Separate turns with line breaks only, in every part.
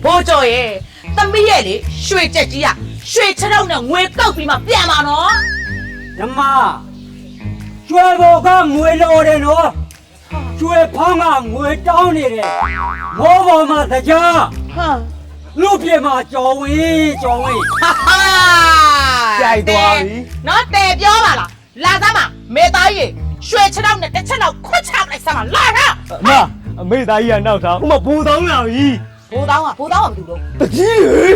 ဘိုးကျော်ရဲ့သမီးရဲ့လေရွှေချက်ကြီးကရွှေခြေထောက်နဲ့ငွေကောက်ပြီးမှပြန်ပါနော်
ဓမ္မကျွဲဘောကငွေလိုတယ်နော်ကျွဲဖောင်းကငွေတောင်းနေတယ်မောပေါ်မှာတရား
ဟာ
လူပြေမှာကြော်ဝေးကြော်ဝေး
ဟာကြိုက်သွားပြီနော်တယ်ပြောပါလားလာသားမမေသားကြီးရွှေခြေထောက်နဲ့တစ်ချက်တော့ခွတ်ချလိုက်စမ်းပါလာဟာ
အမေသားကြီးကနောက်ထားဥမဘူတောင်းလာပြီ
ဘိုးတောင်းကမတူတော့
တကြီးလေ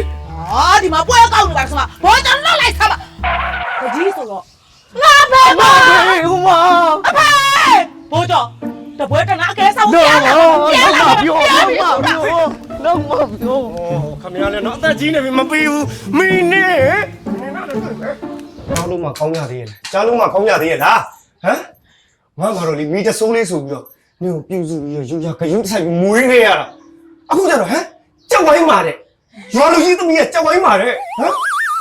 ဟာဒီမှာပွဲကောက်နေပါစမ်းဘိုးကျော်လောက်လိုက်စမ်းပါတကြီးဆိုတော့ငါပဲပါ
ဥမ
အဖေဘိုးကျော်တပွဲတနာအကဲဆောင်ပြန်လာပြန်လာပြော
တော့မပြော
ခမရလည်းတော့အသက်ကြီးနေပြီမပြီးဘူးမင်းနဲ့ကြားလို့မှကောင်းရသေးရဲ့ကြားလို့မှကောင်းရသေးရဲ့လားဟမ်ငါကတော့လေမိတဆိုးလေးဆိုပြီးတော့နင်ကိုပြုစုပြီးယူရခရုဆိုင်ပြီးမွေးနေရတာအခုကျတော့ဟမ်ကြောက်ဝိုင်းမာတဲ့ရွာလူကြီးသမီးကကြောက်ဝိုင်းမာတဲ့ဟမ်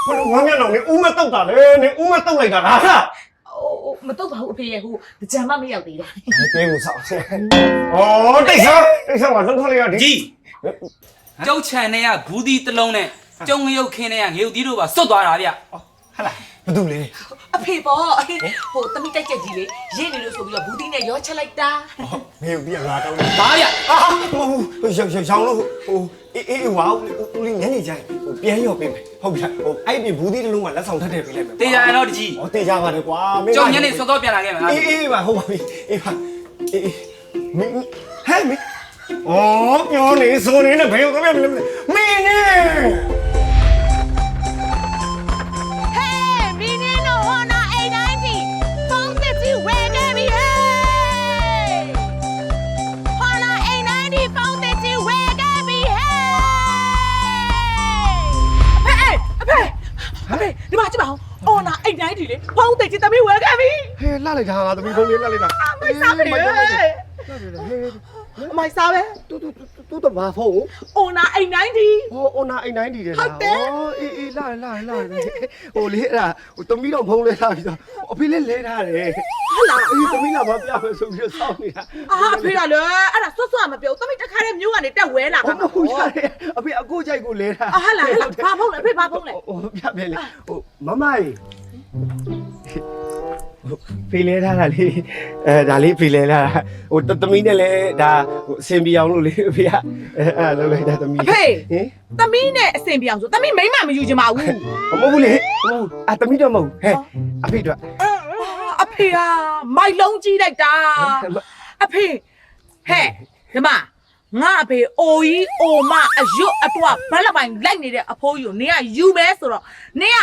ဘယ်လိုငါမျက်နှာနဲ့ဦးမတောက်တာလဲနင်ဦးမတောက်လိုက်တာလားဟာ
မတော့ပါဘူးအဖေရဲ့ဟိုကြံမမရောက်သေးတာ
ပြေကိုဆောက်ဆဲဩတိတ်ဆောကလှုပ်ထွက်လိုက်ရဒီ
ကြီးကျုပ်ချန်နဲ့ကဘူးဒီတစ်လုံးနဲ့ကျုံငရုတ်ခင်းနဲ့ကငရုတ်သီးတို့ပါစွတ်သွားတာဗျ
ဟာလားဘာတူလဲ
အဖေပေါ့ဟိုတမိတိုက်ချက်ကြီးလေရင်းနေလို့ဆိုပြီးတော့ဘူးတီနဲ့ရောချက်လိုက်တာ
ငါပြီးငါတောင်း
ဘာဗျ
ရောင်လို့ဟိုအေးဝါဦးလေးညနေကျရင်ဟိုပြန်ရောပေးမယ်ဟုတ်ပြီဟိုအဲ့ဒီဘူးသီးတစ်လုံးကလက်ဆောင်ထပ်ထည့်ပေးလိုက်မယ်
တေးရရင်တော့တကြီး
ဟောတေးကြပါတယ်ကွာမင်း
ကျုံညနေစွတ်တော့ပြန်လာခဲ့မှာလား
အေးပါဟုတ်ပါပြီအေးပါအေးမင်းဟဲ့မင်းဩပြောနေဆိုနေနဲ့ဘယ်ရောက်ကြမလဲမင်းနေ
Hey, menino, ona A90. Phone that you wear, baby. Hey. Ona A90, phone that you wear, baby. Hey. Hey, ဒီမှာကြည့်ပါဦး။ ona A90 လေဖုန်းသိချင်သမီးဝယ်ခဲ့ပြီ
ဟဲ့လှလိုက်တာငါသမီးဖုန်းလေးလှလိုက်တာ
။မိုက်စားမယ်။မိုက်စားပဲ
တူတော့ဘာဖုန်း
။ ona A90
ဟော online အိမ်တိုင်းတည်တယ်
ဟုတ်တယ်
အေးလှဟိုလေအဲ့ဒါဟိုသမီးတော့ဖုန်းလဲထားပြီးတော့အဖေလေးလဲထားတယ်
ဟုတ်လား
အေးသမီးလာမပြမယ်ဆိုပြီးတော့စောင့်နေတာ
။အာဖေးရလေ။အဲ့ဒါဆွတ်ဆွတ်မပြော။သမီးတခါတည်းမျိုးကနေတက်ဝဲလာ
ဟုတ်မဟုတ်ရတယ်အဖေအကိုကြိုက်ကိုလဲထား
။ဟာလာဘာဖုန်းလဲအဖေဘာဖုန်းလဲ
ဟိုပြပြလေဟိုမမကြီးဖေးလဲထားတာလေဒါလေးဖေးလဲထားတာဟိုသမီးနဲ့လဲဒါဟိုအစင်ပြအောင်လို့လေအဖေကအဲ့လောက်လိုက်တာသမီး
အဖေ
ဟင်
သမီးနဲ့အစင်ပြောင်ဆိုသမီးမိမ့်မမယူချင်ပါဘူး
မဟုတ်ဘူးလေမဟုတ်ဘူးအသမီးတော့မဟုတ်ဟဲ့အဖေတော့
အဖေကမိုက်လုံးကြီးလိုက်တာအဖေဟဲ့ဒီမှာငါအဖေအိုကြီးအိုမအယွတ်အတွားဘက်လက်ပိုင်လိုက်နေတဲ့အဖိုးကြီးကိုနင်ကယူမဲဆိုတော့နင်က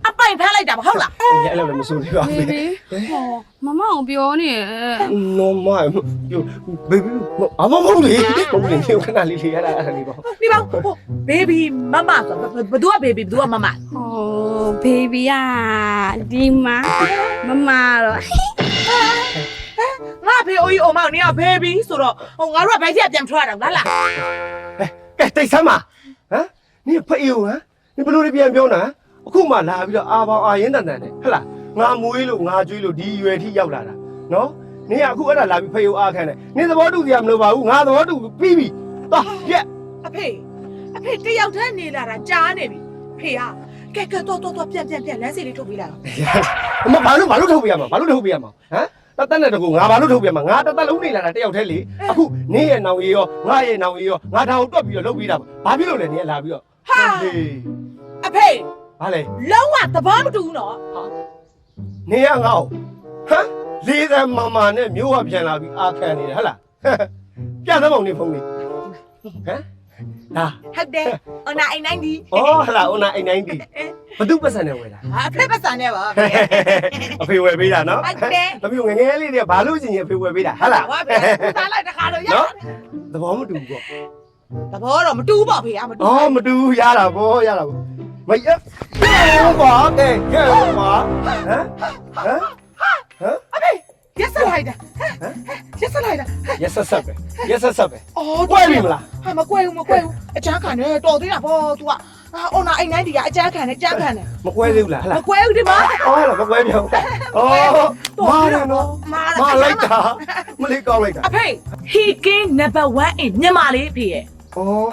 အပိုင်ဖမ်းလိုက်တာမဟုတ်လား
အဲ့လိုလည်းမဆိုသေးပါဘူး
ဟောမမအောင်ပြောနေတယ်
နော်မပြောဘေဘီအမမဟုတ်လေဟုတ်လေခဏလေးလေးရတာအဲ့ဒါလေးပေါ့
ဒီပါဟိုဘေဘီမမဆိုဘသူကဘေဘီဘသူကမမ
ဟောဘေဘီယာဒီမှာမမတော့
ငါအဖေအိုကြီးအိုမကိုနင်ကဘေဘီဆိုတော့ဟိုငါတို့ကဘိုက်ကြီးပြန်ထွက်ရတာလား
ကဲတိတ်ဆမ်းပါဟမ်နင်ဖအေးဟမ်နင်ဘလို့တွေပြန်ပြောနာအခုမှလာပြီးတော့အာပေါင်အာရင်တန်တန်နဲ့ဟဟလားငါမွေးလို့ငါကျွေးလို့ဒီရွယ်ထိရောက်လာတာနော်နင်ကအခုအဲ့ဒါလာပြီးဖအေးအားခံတယ်နင်သဘောတူစရာမလိုပါဘူးငါသဘောတူပြီးပြီသွားရက်
အဖေတယောက်တည်းနေလာတာကြားနေပြီဖေကကဲတော့ပြန်လမ်းစီလေးထုတ်ပေးလိုက်
အမဘာလို့ထုတ်ပြရမှာဘာလို့ထုတ်ပြရမှာဟမ်တတ်တဲ့တကူငါဘာလို့ထုတ်ပြမှာငါတသက်လုံးနေလာတာတယောက်တည်းလေအခုနင်းရဲ့နောင်ရီရောငါရဲ့နောင်ရီရောငါတောင်တွက်ပြီးတော့လုပ်ပြီးတာဘာဖြစ်လို့လဲနင်းလာပြီးတော့
အဖေ
ဘာလဲ
လုံးဝသဘောမတူဘူးနော်
နင်းကငါ့ဟမ်လေးသက်မမနဲ့မျိုးကပြန်လာပြီးအာခံနေတယ်ဟဟလားပြတ်သမောင်နေဖုန်းလေးဟမ်ဟာ
ဟုတ်တယ်အနာအိမ်နိုင်ဒီ
ဩဟလာဦးနာအိမ်တိုင်းဒီဘသူပတ်စံနဲ့ဝယ်လာ
အဖေပတ်စံနဲ့ပါ
အဖေဝယ်ပေးတာနော်
ဟုတ်တယ်
တပည့်ငငယ်လေးတွေကဘာလို့ချင်ရင်အဖေဝယ်ပေးတာဟဟလား
ဟုတ်ပါဘူးသားလိုက်တခါတော့ရ
နော်သဘောမတူဘူးပေါ့
သဘောတော့မတူပါဖေမတူ
อ๋อမတူရတာဗောရတာဗောမရဘာတဲ့ကဲပါဟမ်
အဖေရက်ဆက်လိုက်တာရက်ဆက်လိုက်တာ
ရက်ဆက်ဆက်ပဲရက်ဆက်ဆက်ပဲ
အော်
ကွဲပြီမလား
ဟာမကွဲဘူးအချမ်းခံနေတော်သေးတာဗော तू ကအော်နာအိမ်နိုင်ဒီကအချမ်းခံနေကြမ်းခံနေ
မကွဲသေးဘူးလားဟ
မ
လား
ကွဲဘူးဒီမှာ
အော်ဟလားမကွဲပြောင်းအော်မာရနော်မာလိုက်တာမလေးကောင်းလိုက်တာ
အဖေ he king number 1 in မြန်မာလေးဖေရဲ့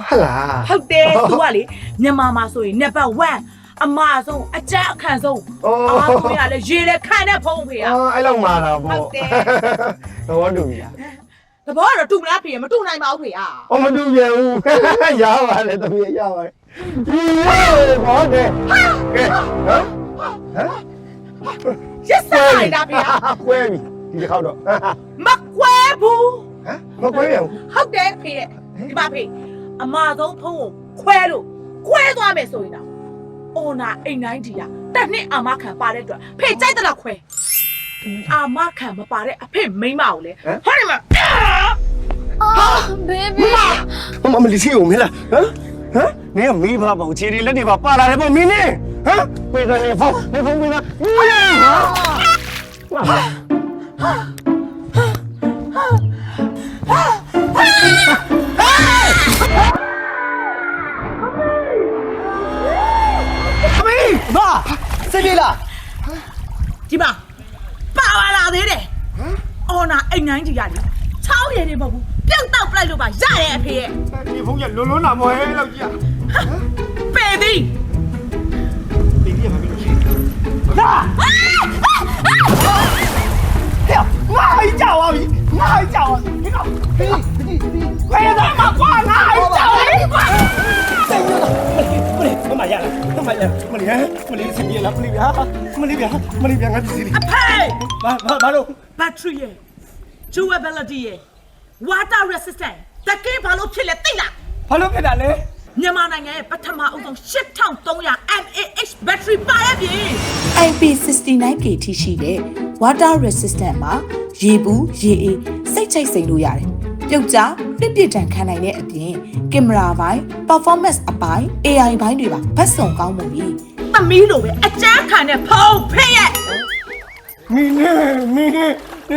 ဟုတ်လား
ဟုတ်တယ် तू ကလေမြန်မာမှာဆိုရင်နံပါတ်1အမဆုံးအကြမ်းအခန့်ဆုံးအားကိုရလေရေလေခန့်တဲ့ဖုံးဖေရ
အဲ့လောက်မာတာပေါ့တော့တူပြီ
တဘောကတော့တူမလားဖေရမတူနိုင်ပါဘူးဖေရ
အော်မတူပြန်ဘူးရပါလေတမီးရပါတယ်ဒီဘောတဲ့ကဲဟမ်
ရစ်စားလိုက်တာဖေရ
ခွဲပြီဒီတစ်ခေါက်တော့
မကွဲဘူး
ဟမ်မခွဲရဘူး
ဟုတ်တယ်ဖေရဒီပါဖေအမဆုံးဖုံးကိုခွဲလို့ခွဲသွားမယ်ဆိုရင်တော့အော်နာအိမ်တိုင်းဒီကတက်နှစ်အာမခံပါတဲ့အတွက်ဖေကြိုက်တဲ့လောက်ခွဲအာမခံမပါတဲ့အဖေမိမကိုလေဟောဒီမှာ
baby
မလီစီကိုမင်းလားဟမ်နင်ကမေးပါပေါ့ခြေတွေလက်တွေပါလာတယ်ပေါ့မင်းနေဟမ်ပေးတယ်ဖုန်းပေးတာစိတ်ပြေလား
ဒီမှာပါလာသေးတယ်အော်နာအိမ်တိုင်းဒီကလေ6ရည်နေမဟုတ်ဘူးပြုတ်တော့ပလိုက်လို့ပါရတယ်အဖေရဲ့
ဒီဖုန်းကလုံးလုံးနာမွဲလောက်ကြီး
ပေသည်
ဒီပြမှာမင်းလာဟဲ့ငါကြောက်ပါပြီငါကြောက်ပါပြီဒီကောင်ဒီဘယ်တော့မှကွာငါကြောက်လေကွာစိတ်ညစ်တော့မလေးမလေးစိတ်ပြေလားမလေးဗျာငါပစ္စည်းလေး
အဖေ
ဘာလို့
battery ရဲ့ durability ရဲ့ water resistant တကယ်ဘာလို့ဖြစ်လဲသိလား
ဘာလို့ဖြစ်တာလဲ
မြန်မာနိုင်ငံရဲ့ပထမအုပ်ဆုံး8300 mAh battery ပါရပြီ
IP69K ထိရှိတဲ့ water resistant မှာရေဘူးရေအေးစိတ်ချိတ်စိမ်လို့ရတယ်။ပြုတ်ကျပြစ်ပြစ်ဒဏ်ခံနိုင်တဲ့အပြင်ကင်မရာပိုင်း performance အပိုင်း AI ဘိုင်းတွေပါဘက်စုံကောင်းမှုပြီ
သမီးလိုပဲအကြမ်းခံတဲ့ဖုံးဖေးရဲ့
မင်း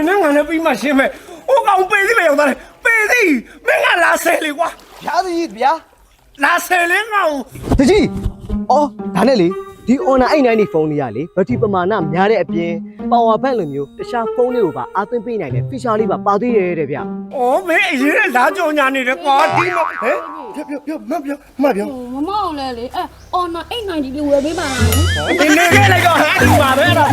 နဲ့ငါလည်းပြီးမှရှင်းမယ်ဟိုကောင်ပေးသေးလေရောက်သားလေပေးသေးမင်းကလာဆယ်လေကွာ
ဗျာကြီးဗျာ
လာဆယ်လေငါ့ကို
တကြီးအော်ဒါနဲ့လေဒီ honor အိတ်နိုင်နေဖုန်းလေးရလေဘက်ထရီပမာဏများတဲ့အပြင် power bank လိုမျိုးတခြားဖုန်းလေးကိုပါအားသွင်းပေးနိုင်တဲ့ feature လေးပါပါသေးတယ်တဲ့ဗျ
အော်မင်းအရင်ကလာကြောင်ညာနေတယ်ကွာဒီမဟဲ့ပြောမပြော
မမအောင်လဲလေအဲ honor 890လေးဝယ်ပေးပါလား
ဒီနေခဲ့လိုက်တော့ဟဲ့ဒီပါပဲအဲ့ဒါ